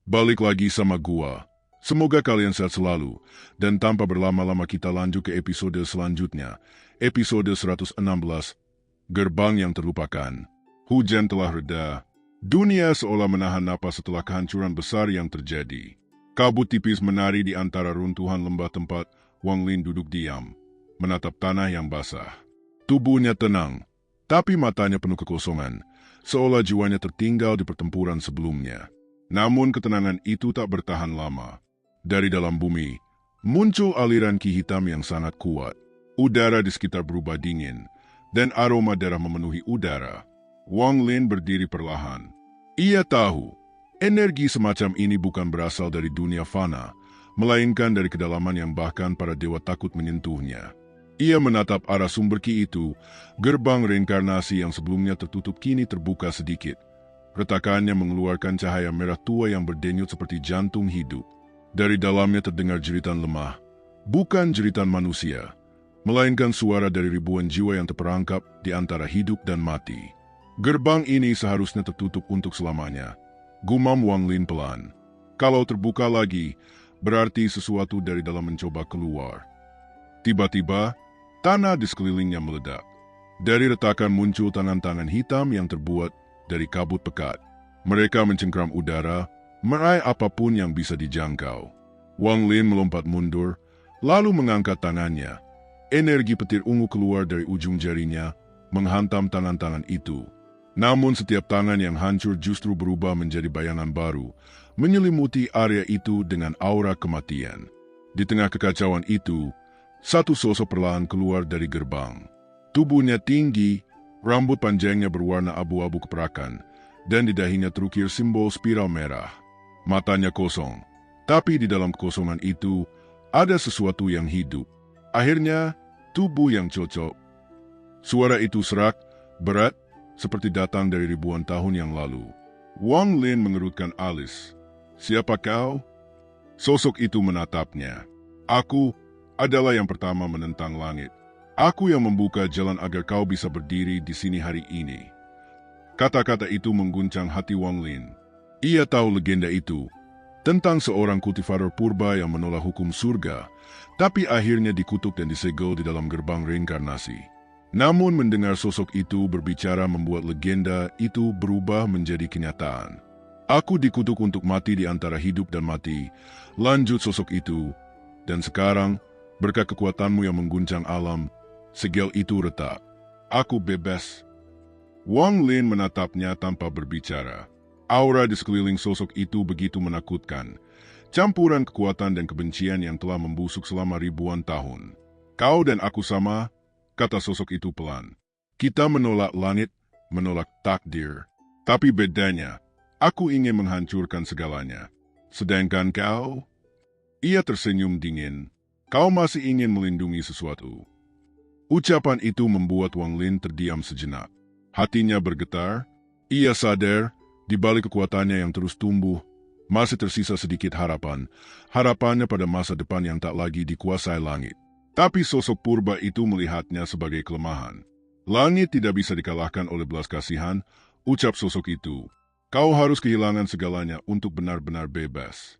Balik lagi sama gua. Semoga kalian sehat selalu. Dan tanpa berlama-lama kita lanjut ke episode selanjutnya. Episode 116, Gerbang yang Terlupakan. Hujan telah reda. Dunia seolah menahan napas setelah kehancuran besar yang terjadi. Kabut tipis menari di antara runtuhan lembah tempat Wang Lin duduk diam, menatap tanah yang basah. Tubuhnya tenang, tapi matanya penuh kekosongan, seolah jiwanya tertinggal di pertempuran sebelumnya. Namun ketenangan itu tak bertahan lama. Dari dalam bumi, muncul aliran ki hitam yang sangat kuat. Udara di sekitar berubah dingin, dan aroma darah memenuhi udara. Wang Lin berdiri perlahan. Ia tahu, energi semacam ini bukan berasal dari dunia fana, melainkan dari kedalaman yang bahkan para dewa takut menyentuhnya. Ia menatap arah sumber ki itu, gerbang reinkarnasi yang sebelumnya tertutup kini terbuka sedikit. Retakannya mengeluarkan cahaya merah tua yang berdenyut seperti jantung hidup. Dari dalamnya terdengar jeritan lemah, bukan jeritan manusia, melainkan suara dari ribuan jiwa yang terperangkap di antara hidup dan mati. Gerbang ini seharusnya tertutup untuk selamanya, gumam Wang Lin pelan. Kalau terbuka lagi, berarti sesuatu dari dalam mencoba keluar. Tiba-tiba, tanah di sekelilingnya meledak. Dari retakan muncul tangan-tangan hitam yang terbuat dari kabut pekat. Mereka mencengkram udara, meraih apapun yang bisa dijangkau. Wang Lin melompat mundur, lalu mengangkat tangannya. Energi petir ungu keluar dari ujung jarinya, menghantam tangan-tangan itu. Namun setiap tangan yang hancur justru berubah menjadi bayangan baru, menyelimuti area itu dengan aura kematian. Di tengah kekacauan itu, satu sosok perlahan keluar dari gerbang. Tubuhnya tinggi, rambut panjangnya berwarna abu-abu keperakan, dan di dahinya terukir simbol spiral merah. Matanya kosong, tapi di dalam kekosongan itu ada sesuatu yang hidup. Akhirnya, tubuh yang cocok. Suara itu serak, berat, seperti datang dari ribuan tahun yang lalu. Wang Lin mengerutkan alis. "Siapa kau?" Sosok itu menatapnya. "Aku adalah yang pertama menentang langit. Aku yang membuka jalan agar kau bisa berdiri di sini hari ini." Kata-kata itu mengguncang hati Wang Lin. Ia tahu legenda itu, tentang seorang kultivator purba yang menolak hukum surga, tapi akhirnya dikutuk dan disegel di dalam gerbang reinkarnasi. Namun mendengar sosok itu berbicara membuat legenda itu berubah menjadi kenyataan. "Aku dikutuk untuk mati di antara hidup dan mati," lanjut sosok itu, "dan sekarang, berkat kekuatanmu yang mengguncang alam, segel itu retak. Aku bebas." Wang Lin menatapnya tanpa berbicara. Aura di sekeliling sosok itu begitu menakutkan. Campuran kekuatan dan kebencian yang telah membusuk selama ribuan tahun. "Kau dan aku sama," kata sosok itu pelan. "Kita menolak langit, menolak takdir. Tapi bedanya, aku ingin menghancurkan segalanya. Sedangkan kau?" Ia tersenyum dingin. "Kau masih ingin melindungi sesuatu." Ucapan itu membuat Wang Lin terdiam sejenak. Hatinya bergetar. Ia sadar, di balik kekuatannya yang terus tumbuh, masih tersisa sedikit harapan. Harapannya pada masa depan yang tak lagi dikuasai langit. Tapi sosok purba itu melihatnya sebagai kelemahan. "Langit tidak bisa dikalahkan oleh belas kasihan," ucap sosok itu. "Kau harus kehilangan segalanya untuk benar-benar bebas."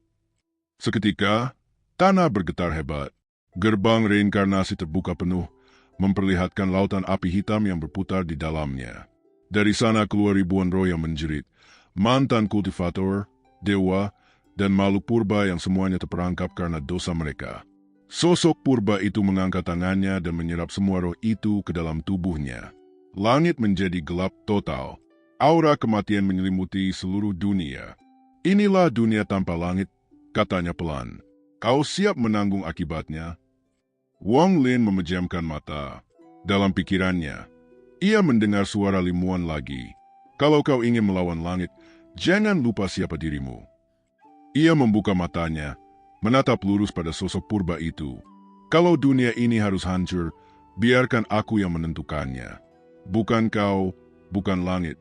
Seketika, tanah bergetar hebat. Gerbang reinkarnasi terbuka penuh, memperlihatkan lautan api hitam yang berputar di dalamnya. Dari sana keluar ribuan roh yang menjerit, mantan kultivator, dewa, dan makhluk purba yang semuanya terperangkap karena dosa mereka. Sosok purba itu mengangkat tangannya dan menyerap semua roh itu ke dalam tubuhnya. Langit menjadi gelap total. Aura kematian menyelimuti seluruh dunia. "Inilah dunia tanpa langit," katanya pelan. "Kau siap menanggung akibatnya?" Wang Lin memejamkan mata. Dalam pikirannya, ia mendengar suara limuan lagi. "Kalau kau ingin melawan langit, jangan lupa siapa dirimu." Ia membuka matanya, menatap lurus pada sosok purba itu. "Kalau dunia ini harus hancur, biarkan aku yang menentukannya. Bukan kau, bukan langit."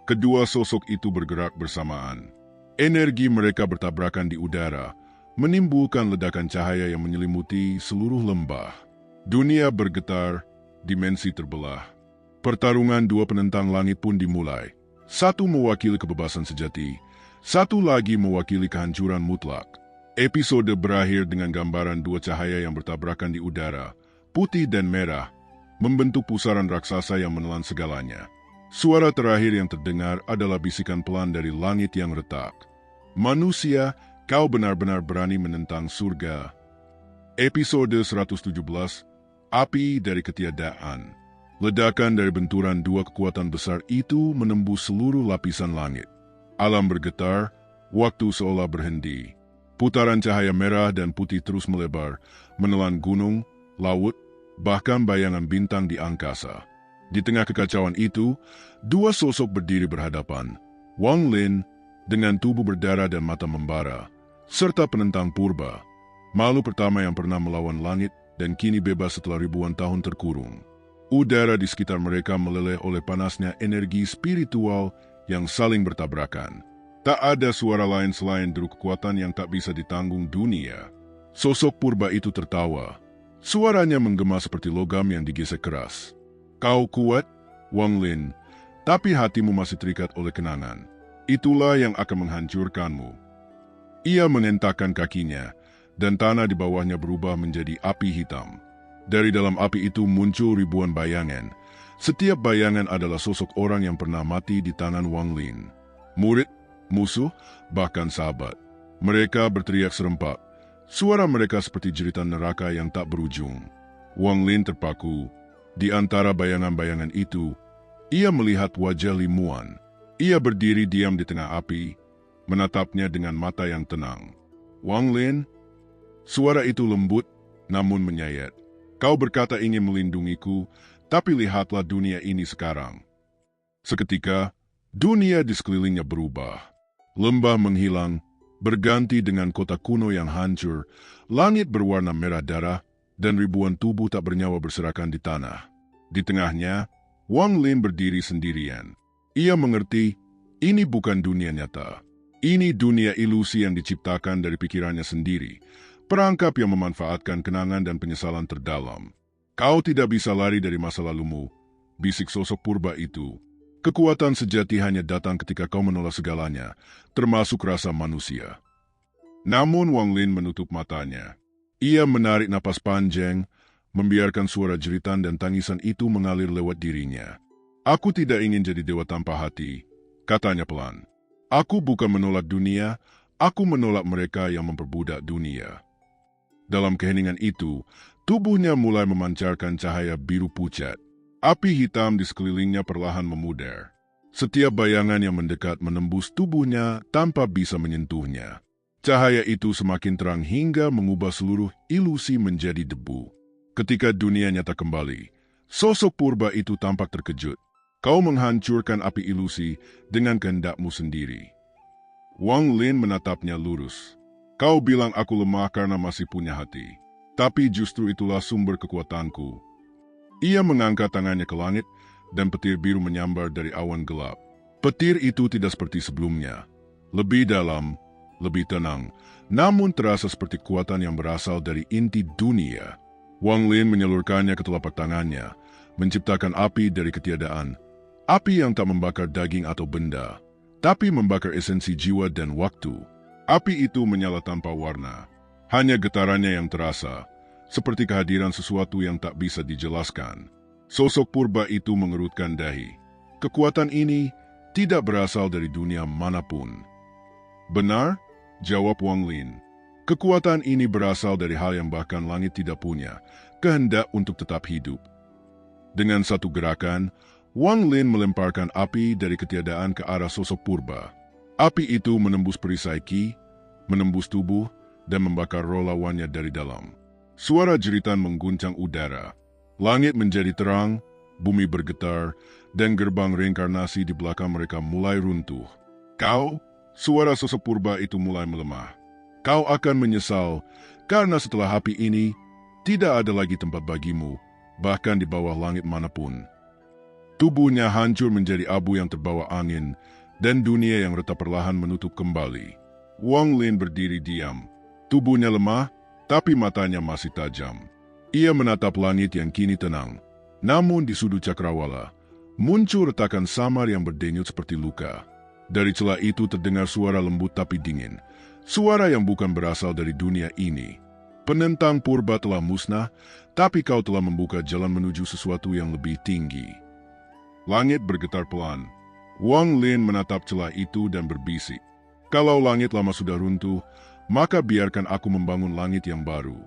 Kedua sosok itu bergerak bersamaan. Energi mereka bertabrakan di udara, menimbulkan ledakan cahaya yang menyelimuti seluruh lembah. Dunia bergetar, dimensi terbelah. Pertarungan dua penentang langit pun dimulai. Satu mewakili kebebasan sejati, Satu lagi mewakili kehancuran mutlak. Episode berakhir dengan gambaran dua cahaya yang bertabrakan di udara, putih dan merah, membentuk pusaran raksasa yang menelan segalanya. Suara terakhir yang terdengar adalah bisikan pelan dari langit yang retak. Manusia, kau benar-benar berani menentang surga. Episode 117, Api dari Ketiadaan. Ledakan dari benturan dua kekuatan besar itu menembus seluruh lapisan langit. Alam bergetar, waktu seolah berhenti. Putaran cahaya merah dan putih terus melebar, menelan gunung, laut, bahkan bayangan bintang di angkasa. Di tengah kekacauan itu, dua sosok berdiri berhadapan. Wang Lin, dengan tubuh berdarah dan mata membara, serta penentang purba, makhluk pertama yang pernah melawan langit dan kini bebas setelah ribuan tahun terkurung. Udara di sekitar mereka meleleh oleh panasnya energi spiritual yang saling bertabrakan. Tak ada suara lain selain deru kekuatan yang tak bisa ditanggung dunia. Sosok purba itu tertawa. Suaranya menggema seperti logam yang digesek keras. Kau kuat, Wang Lin, tapi hatimu masih terikat oleh kenangan. Itulah yang akan menghancurkanmu. Ia mengentakkan kakinya, dan tanah di bawahnya berubah menjadi api hitam. Dari dalam api itu muncul ribuan bayangan. Setiap bayangan adalah sosok orang yang pernah mati di tangan Wang Lin. Murid, musuh, bahkan sahabat. Mereka berteriak serempak. Suara mereka seperti jeritan neraka yang tak berujung. Wang Lin terpaku. Di antara bayangan-bayangan itu, ia melihat wajah Li Muan. Ia berdiri diam di tengah api, menatapnya dengan mata yang tenang. Wang Lin, suara itu lembut namun menyayat. Kau berkata ingin melindungiku, tapi lihatlah dunia ini sekarang. Seketika, dunia di sekelilingnya berubah. Lembah menghilang, berganti dengan kota kuno yang hancur, langit berwarna merah darah, dan ribuan tubuh tak bernyawa berserakan di tanah. Di tengahnya, Wang Lin berdiri sendirian. Ia mengerti, ini bukan dunia nyata. Ini dunia ilusi yang diciptakan dari pikirannya sendiri, perangkap yang memanfaatkan kenangan dan penyesalan terdalam. Kau tidak bisa lari dari masa lalumu, bisik sosok purba itu. Kekuatan sejati hanya datang ketika kau menolak segalanya, termasuk rasa manusia. Namun Wang Lin menutup matanya. Ia menarik napas panjang, membiarkan suara jeritan dan tangisan itu mengalir lewat dirinya. Aku tidak ingin jadi dewa tanpa hati, katanya pelan. Aku bukan menolak dunia, aku menolak mereka yang memperbudak dunia. Dalam keheningan itu, tubuhnya mulai memancarkan cahaya biru pucat. Api hitam di sekelilingnya perlahan memudar. Setiap bayangan yang mendekat menembus tubuhnya tanpa bisa menyentuhnya. Cahaya itu semakin terang hingga mengubah seluruh ilusi menjadi debu. Ketika dunia nyata kembali, sosok purba itu tampak terkejut. Kau menghancurkan api ilusi dengan kehendakmu sendiri. Wang Lin menatapnya lurus. Kau bilang aku lemah karena masih punya hati. Tapi justru itulah sumber kekuatanku. Ia mengangkat tangannya ke langit, dan petir biru menyambar dari awan gelap. Petir itu tidak seperti sebelumnya. Lebih dalam, lebih tenang, namun terasa seperti kekuatan yang berasal dari inti dunia. Wang Lin menyalurkannya ke telapak tangannya, menciptakan api dari ketiadaan. Api yang tak membakar daging atau benda, tapi membakar esensi jiwa dan waktu. Api itu menyala tanpa warna. Hanya getarannya yang terasa, seperti kehadiran sesuatu yang tak bisa dijelaskan. Sosok purba itu mengerutkan dahi. Kekuatan ini tidak berasal dari dunia manapun. Benar, jawab Wang Lin. Kekuatan ini berasal dari hal yang bahkan langit tidak punya, kehendak untuk tetap hidup. Dengan satu gerakan, Wang Lin melemparkan api dari ketiadaan ke arah sosok purba. Api itu menembus perisai Qi, menembus tubuh, dan membakar roh lawannya dari dalam. Suara jeritan mengguncang udara. Langit menjadi terang, bumi bergetar, dan gerbang reinkarnasi di belakang mereka mulai runtuh. Kau, suara sosok purba itu mulai melemah. Kau akan menyesal, karena setelah api ini, tidak ada lagi tempat bagimu, bahkan di bawah langit manapun. Tubuhnya hancur menjadi abu yang terbawa angin, dan dunia yang retak perlahan menutup kembali. Wang Lin berdiri diam. Tubuhnya lemah, tapi matanya masih tajam. Ia menatap langit yang kini tenang. Namun di sudut cakrawala, muncul retakan samar yang berdenyut seperti luka. Dari celah itu terdengar suara lembut tapi dingin. Suara yang bukan berasal dari dunia ini. Penentang purba telah musnah, tapi kau telah membuka jalan menuju sesuatu yang lebih tinggi. Langit bergetar pelan. Wang Lin menatap celah itu dan berbisik. Kalau langit lama sudah runtuh, maka biarkan aku membangun langit yang baru.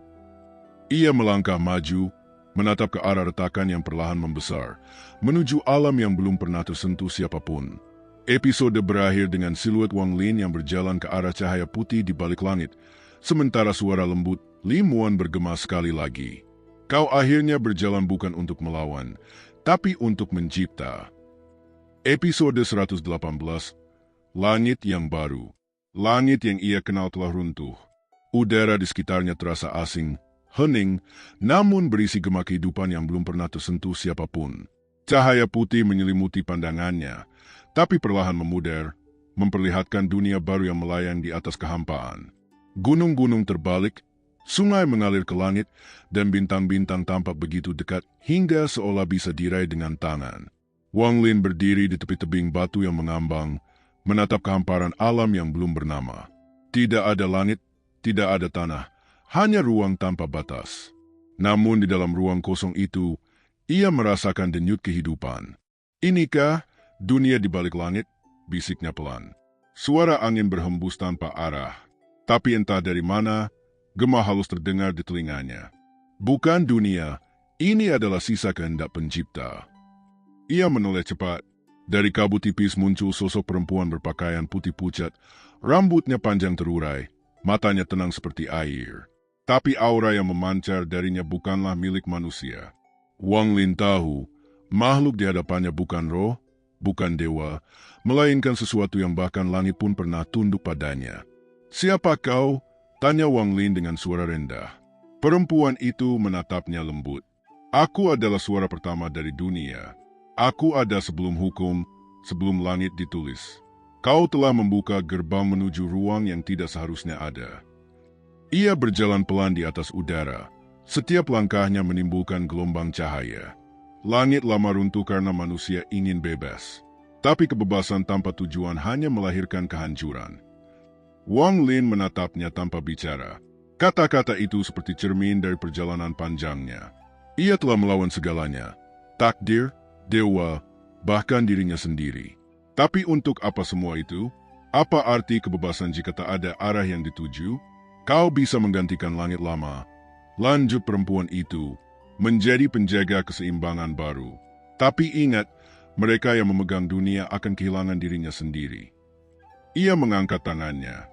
Ia melangkah maju, menatap ke arah retakan yang perlahan membesar, menuju alam yang belum pernah tersentuh siapapun. Episode berakhir dengan siluet Wang Lin yang berjalan ke arah cahaya putih di balik langit, sementara suara lembut Lim Wan bergema sekali lagi. Kau akhirnya berjalan bukan untuk melawan, tapi untuk mencipta. Episode 118, Langit yang Baru. Langit yang ia kenal telah runtuh. Udara di sekitarnya terasa asing, hening, namun berisi gema kehidupan yang belum pernah tersentuh siapapun. Cahaya putih menyelimuti pandangannya, tapi perlahan memudar, memperlihatkan dunia baru yang melayang di atas kehampaan. Gunung-gunung terbalik, sungai mengalir ke langit, dan bintang-bintang tampak begitu dekat hingga seolah bisa diraih dengan tangan. Wang Lin berdiri di tepi tebing batu yang mengambang, menatap kehamparan alam yang belum bernama. Tidak ada langit, tidak ada tanah, hanya ruang tanpa batas. Namun di dalam ruang kosong itu, ia merasakan denyut kehidupan. Inikah dunia di balik langit? Bisiknya pelan. Suara angin berhembus tanpa arah. Tapi entah dari mana, gema halus terdengar di telinganya. Bukan dunia, ini adalah sisa kehendak pencipta. Ia menoleh cepat. Dari kabut tipis muncul sosok perempuan berpakaian putih pucat, rambutnya panjang terurai, matanya tenang seperti air. Tapi aura yang memancar darinya bukanlah milik manusia. Wang Lin tahu, makhluk di hadapannya bukan roh, bukan dewa, melainkan sesuatu yang bahkan langit pun pernah tunduk padanya. "Siapa kau?" tanya Wang Lin dengan suara rendah. Perempuan itu menatapnya lembut. "Aku adalah suara pertama dari dunia. Aku ada sebelum hukum, sebelum langit ditulis. Kau telah membuka gerbang menuju ruang yang tidak seharusnya ada." Ia berjalan pelan di atas udara. Setiap langkahnya menimbulkan gelombang cahaya. Langit lama runtuh karena manusia ingin bebas. Tapi kebebasan tanpa tujuan hanya melahirkan kehancuran. Wang Lin menatapnya tanpa bicara. Kata-kata itu seperti cermin dari perjalanan panjangnya. Ia telah melawan segalanya. Takdir, dewa, bahkan dirinya sendiri. Tapi untuk apa semua itu? Apa arti kebebasan jika tak ada arah yang dituju? Kau bisa menggantikan langit lama. Lanjut perempuan itu, menjadi penjaga keseimbangan baru. Tapi ingat, mereka yang memegang dunia akan kehilangan dirinya sendiri. Ia mengangkat tangannya.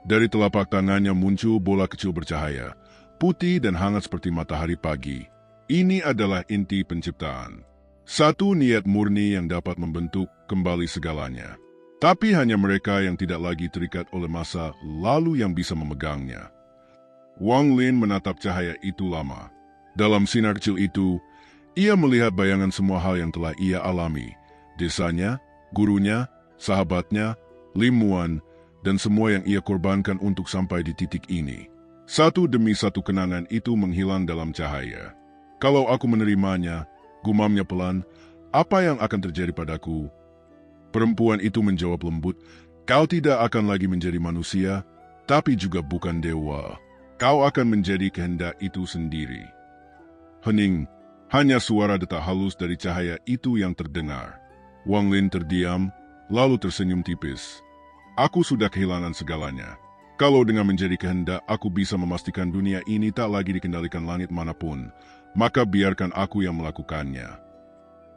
Dari telapak tangannya muncul bola kecil bercahaya, putih dan hangat seperti matahari pagi. Ini adalah inti penciptaan. Satu niat murni yang dapat membentuk kembali segalanya. Tapi hanya mereka yang tidak lagi terikat oleh masa lalu yang bisa memegangnya. Wang Lin menatap cahaya itu lama. Dalam sinar kecil itu, ia melihat bayangan semua hal yang telah ia alami. Desanya, gurunya, sahabatnya, Lim Wan, dan semua yang ia korbankan untuk sampai di titik ini. Satu demi satu kenangan itu menghilang dalam cahaya. Kalau aku menerimanya, gumamnya pelan, apa yang akan terjadi padaku? Perempuan itu menjawab lembut, kau tidak akan lagi menjadi manusia, tapi juga bukan dewa. Kau akan menjadi kehendak itu sendiri. Hening, hanya suara detak halus dari cahaya itu yang terdengar. Wang Lin terdiam, lalu tersenyum tipis. Aku sudah kehilangan segalanya. Kalau dengan menjadi kehendak aku bisa memastikan dunia ini tak lagi dikendalikan langit manapun, maka biarkan aku yang melakukannya.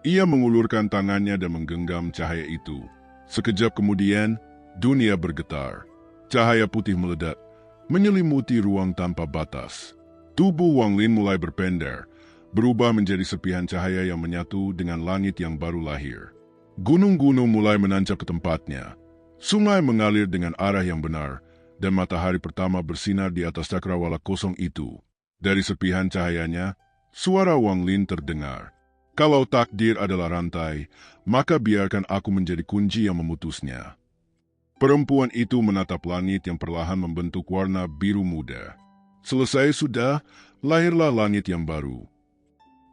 Ia mengulurkan tangannya dan menggenggam cahaya itu. Sekejap kemudian, dunia bergetar. Cahaya putih meledak, menyelimuti ruang tanpa batas. Tubuh Wang Lin mulai berpendar, berubah menjadi serpihan cahaya yang menyatu dengan langit yang baru lahir. Gunung-gunung mulai menancap ke tempatnya. Sungai mengalir dengan arah yang benar, dan matahari pertama bersinar di atas cakrawala kosong itu. Dari serpihan cahayanya, suara Wang Lin terdengar. Kalau takdir adalah rantai, maka biarkan aku menjadi kunci yang memutusnya. Perempuan itu menatap langit yang perlahan membentuk warna biru muda. Selesai sudah, lahirlah langit yang baru.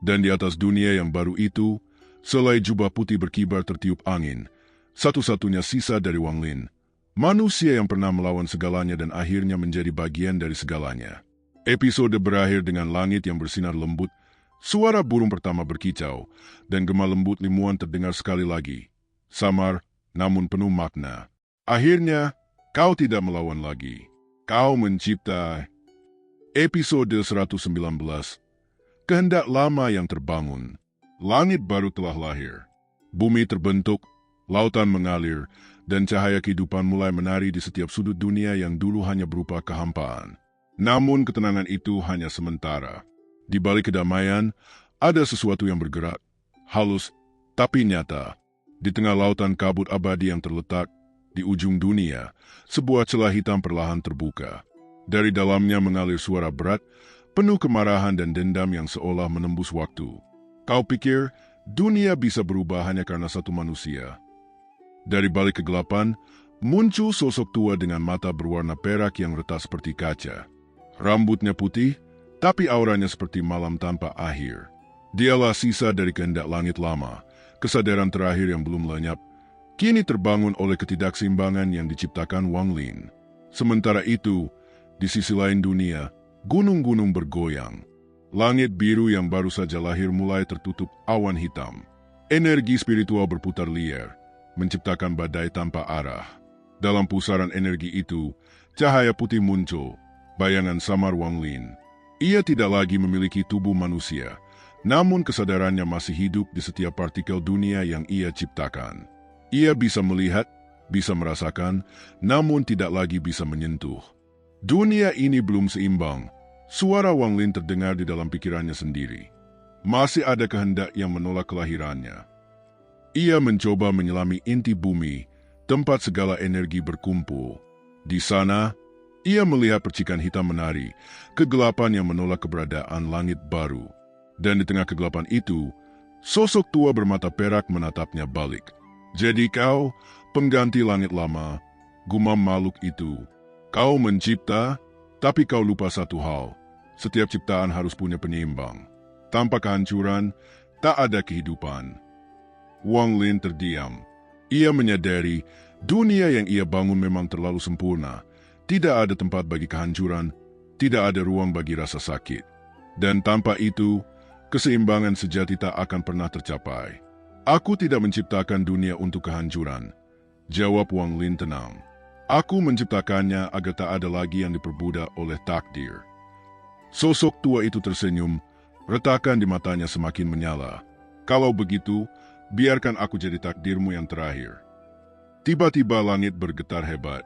Dan di atas dunia yang baru itu, selai jubah putih berkibar tertiup angin. Satu-satunya sisa dari Wang Lin. Manusia yang pernah melawan segalanya dan akhirnya menjadi bagian dari segalanya. Episode berakhir dengan langit yang bersinar lembut, suara burung pertama berkicau, dan gema lembut limuan terdengar sekali lagi. Samar, namun penuh makna. Akhirnya, kau tidak melawan lagi. Kau mencipta. Episode 119. Kehendak lama yang terbangun. Langit baru telah lahir. Bumi terbentuk, lautan mengalir, dan cahaya kehidupan mulai menari di setiap sudut dunia yang dulu hanya berupa kehampaan. Namun ketenangan itu hanya sementara. Di balik kedamaian, ada sesuatu yang bergerak, halus, tapi nyata. Di tengah lautan kabut abadi yang terletak, di ujung dunia, sebuah celah hitam perlahan terbuka. Dari dalamnya mengalir suara berat, penuh kemarahan dan dendam yang seolah menembus waktu. Kau pikir dunia bisa berubah hanya karena satu manusia? Dari balik kegelapan, muncul sosok tua dengan mata berwarna perak yang retak seperti kaca. Rambutnya putih, tapi auranya seperti malam tanpa akhir. Dialah sisa dari kehendak langit lama, kesadaran terakhir yang belum lenyap, kini terbangun oleh ketidakseimbangan yang diciptakan Wang Lin. Sementara itu, di sisi lain dunia, gunung-gunung bergoyang. Langit biru yang baru saja lahir mulai tertutup awan hitam. Energi spiritual berputar liar, menciptakan badai tanpa arah. Dalam pusaran energi itu, cahaya putih muncul, bayangan samar Wang Lin. Ia tidak lagi memiliki tubuh manusia, namun kesadarannya masih hidup di setiap partikel dunia yang ia ciptakan. Ia bisa melihat, bisa merasakan, namun tidak lagi bisa menyentuh. Dunia ini belum seimbang. Suara Wang Lin terdengar di dalam pikirannya sendiri. Masih ada kehendak yang menolak kelahirannya. Ia mencoba menyelami inti bumi, tempat segala energi berkumpul. Di sana, ia melihat percikan hitam menari, kegelapan yang menolak keberadaan langit baru. Dan di tengah kegelapan itu, sosok tua bermata perak menatapnya balik. Jadi kau, pengganti langit lama, gumam makhluk itu. Kau mencipta, tapi kau lupa satu hal. Setiap ciptaan harus punya penyeimbang. Tanpa kehancuran, tak ada kehidupan. Wang Lin terdiam. Ia menyadari dunia yang ia bangun memang terlalu sempurna. Tidak ada tempat bagi kehancuran, tidak ada ruang bagi rasa sakit. Dan tanpa itu, keseimbangan sejati tak akan pernah tercapai. Aku tidak menciptakan dunia untuk kehancuran, jawab Wang Lin tenang. Aku menciptakannya agar tak ada lagi yang diperbudak oleh takdir. Sosok tua itu tersenyum, retakan di matanya semakin menyala. Kalau begitu, biarkan aku jadi takdirmu yang terakhir. Tiba-tiba langit bergetar hebat.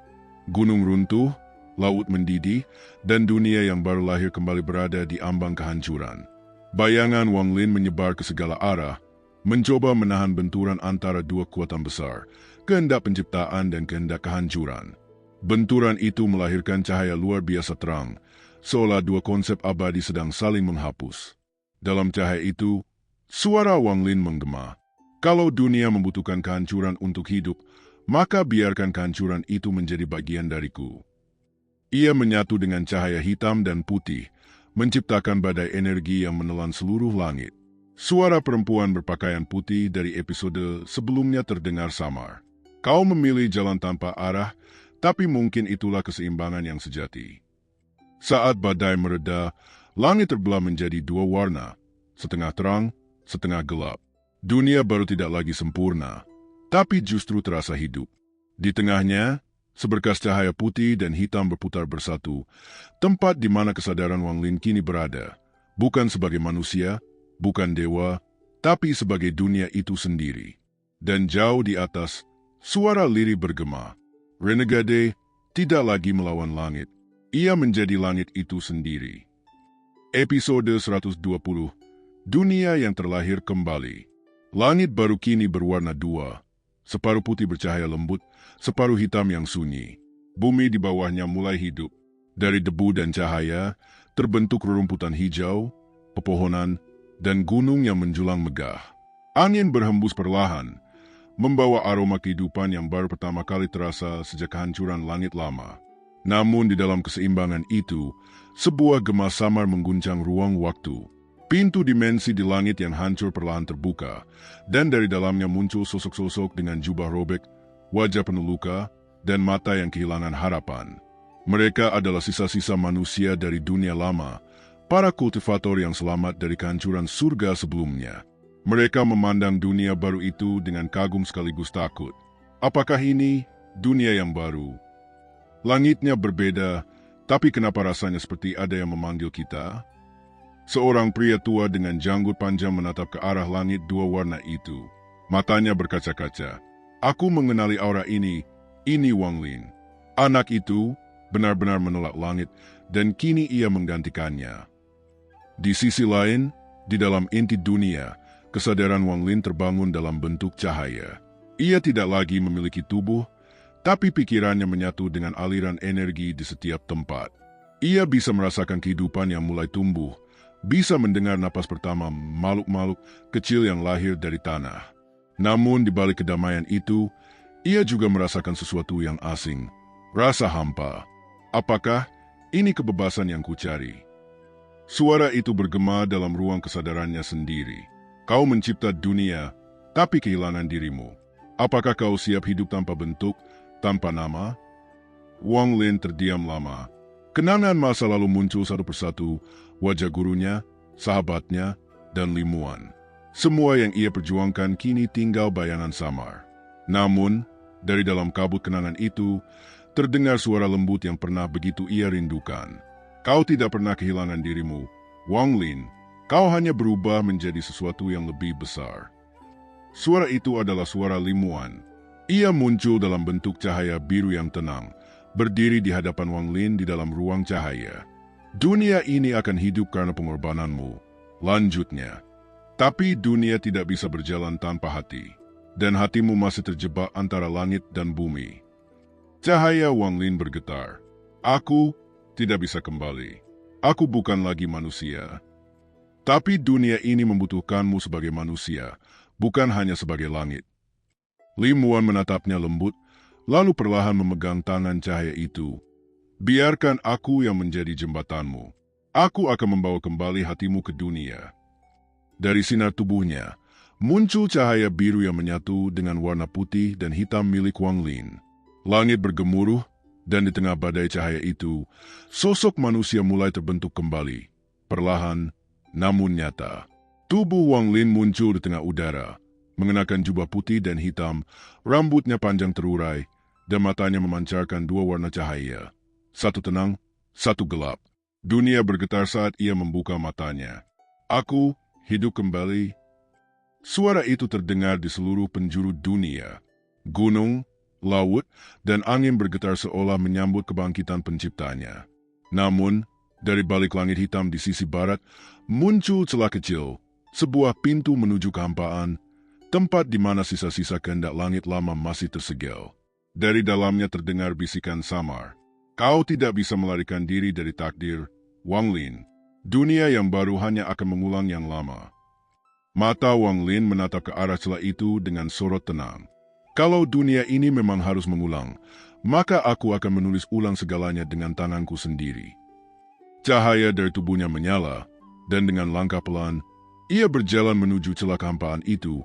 Gunung runtuh, laut mendidih, dan dunia yang baru lahir kembali berada di ambang kehancuran. Bayangan Wang Lin menyebar ke segala arah, mencoba menahan benturan antara dua kekuatan besar, kehendak penciptaan dan kehendak kehancuran. Benturan itu melahirkan cahaya luar biasa terang, seolah dua konsep abadi sedang saling menghapus. Dalam cahaya itu, suara Wang Lin menggema. Kalau dunia membutuhkan kehancuran untuk hidup, maka biarkan kehancuran itu menjadi bagian dariku. Ia menyatu dengan cahaya hitam dan putih, menciptakan badai energi yang menelan seluruh langit. Suara perempuan berpakaian putih dari episode sebelumnya terdengar samar. Kau memilih jalan tanpa arah, tapi mungkin itulah keseimbangan yang sejati. Saat badai mereda, langit terbelah menjadi dua warna, setengah terang, setengah gelap. Dunia baru tidak lagi sempurna, tapi justru terasa hidup. Di tengahnya, seberkas cahaya putih dan hitam berputar bersatu, tempat di mana kesadaran Wang Lin kini berada, bukan sebagai manusia, bukan dewa, tapi sebagai dunia itu sendiri. Dan jauh di atas, suara lirih bergema. Renegade tidak lagi melawan langit, ia menjadi langit itu sendiri. Episode 120, Dunia yang terlahir kembali. Langit baru kini berwarna dua, separuh putih bercahaya lembut, separuh hitam yang sunyi. Bumi di bawahnya mulai hidup. Dari debu dan cahaya, terbentuk rerumputan hijau, pepohonan, dan gunung yang menjulang megah. Angin berhembus perlahan, membawa aroma kehidupan yang baru pertama kali terasa sejak kehancuran langit lama. Namun di dalam keseimbangan itu, sebuah gema samar mengguncang ruang waktu. Pintu dimensi di langit yang hancur perlahan terbuka, dan dari dalamnya muncul sosok-sosok dengan jubah robek, wajah penuh luka, dan mata yang kehilangan harapan. Mereka adalah sisa-sisa manusia dari dunia lama, para kultivator yang selamat dari kehancuran surga sebelumnya. Mereka memandang dunia baru itu dengan kagum sekaligus takut. Apakah ini dunia yang baru? Langitnya berbeda, tapi kenapa rasanya seperti ada yang memanggil kita? Seorang pria tua dengan janggut panjang menatap ke arah langit dua warna itu. Matanya berkaca-kaca. Aku mengenali aura ini Wang Lin. Anak itu benar-benar menolak langit dan kini ia menggantikannya. Di sisi lain, di dalam inti dunia, kesadaran Wang Lin terbangun dalam bentuk cahaya. Ia tidak lagi memiliki tubuh, tapi pikirannya menyatu dengan aliran energi di setiap tempat. Ia bisa merasakan kehidupan yang mulai tumbuh, bisa mendengar napas pertama makhluk-makhluk kecil yang lahir dari tanah. Namun di balik kedamaian itu, ia juga merasakan sesuatu yang asing, rasa hampa. Apakah ini kebebasan yang kucari? Suara itu bergema dalam ruang kesadarannya sendiri. Kau mencipta dunia, tapi kehilangan dirimu. Apakah kau siap hidup tanpa bentuk, tanpa nama? Wang Lin terdiam lama. Kenangan masa lalu muncul satu persatu, wajah gurunya, sahabatnya, dan Limuan. Semua yang ia perjuangkan kini tinggal bayangan samar. Namun, dari dalam kabut kenangan itu, terdengar suara lembut yang pernah begitu ia rindukan. Kau tidak pernah kehilangan dirimu, Wang Lin. Kau hanya berubah menjadi sesuatu yang lebih besar. Suara itu adalah suara Limuan. Ia muncul dalam bentuk cahaya biru yang tenang, berdiri di hadapan Wang Lin di dalam ruang cahaya. Dunia ini akan hidup karena pengorbananmu, lanjutnya. Tapi dunia tidak bisa berjalan tanpa hati, dan hatimu masih terjebak antara langit dan bumi. Cahaya Wang Lin bergetar. Aku tidak bisa kembali. Aku bukan lagi manusia. Tapi dunia ini membutuhkanmu sebagai manusia, bukan hanya sebagai langit. Limuan menatapnya lembut, lalu perlahan memegang tangan cahaya itu. Biarkan aku yang menjadi jembatanmu. Aku akan membawa kembali hatimu ke dunia. Dari sinar tubuhnya, muncul cahaya biru yang menyatu dengan warna putih dan hitam milik Wang Lin. Langit bergemuruh, dan di tengah badai cahaya itu, sosok manusia mulai terbentuk kembali. Perlahan, namun nyata. Tubuh Wang Lin muncul di tengah udara, mengenakan jubah putih dan hitam, rambutnya panjang terurai, dan matanya memancarkan dua warna cahaya. Satu tenang, satu gelap. Dunia bergetar saat ia membuka matanya. Aku hidup kembali. Suara itu terdengar di seluruh penjuru dunia. Gunung, laut, dan angin bergetar seolah menyambut kebangkitan penciptanya. Namun, dari balik langit hitam di sisi barat, muncul celah kecil, sebuah pintu menuju kehampaan, tempat di mana sisa-sisa kehendak langit lama masih tersegel. Dari dalamnya terdengar bisikan samar. Kau tidak bisa melarikan diri dari takdir, Wang Lin. Dunia yang baru hanya akan mengulang yang lama. Mata Wang Lin menatap ke arah celah itu dengan sorot tenang. Kalau dunia ini memang harus mengulang, maka aku akan menulis ulang segalanya dengan tanganku sendiri. Cahaya dari tubuhnya menyala, dan dengan langkah pelan, ia berjalan menuju celah kehampaan itu,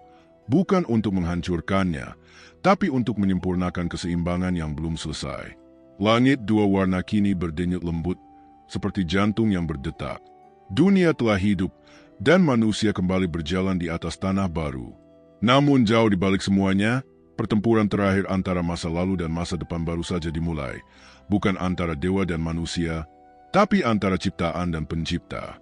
bukan untuk menghancurkannya, tapi untuk menyempurnakan keseimbangan yang belum selesai. Langit dua warna kini berdenyut lembut, seperti jantung yang berdetak. Dunia telah hidup, dan manusia kembali berjalan di atas tanah baru. Namun jauh di balik semuanya, pertempuran terakhir antara masa lalu dan masa depan baru saja dimulai, bukan antara dewa dan manusia, tapi antara ciptaan dan pencipta.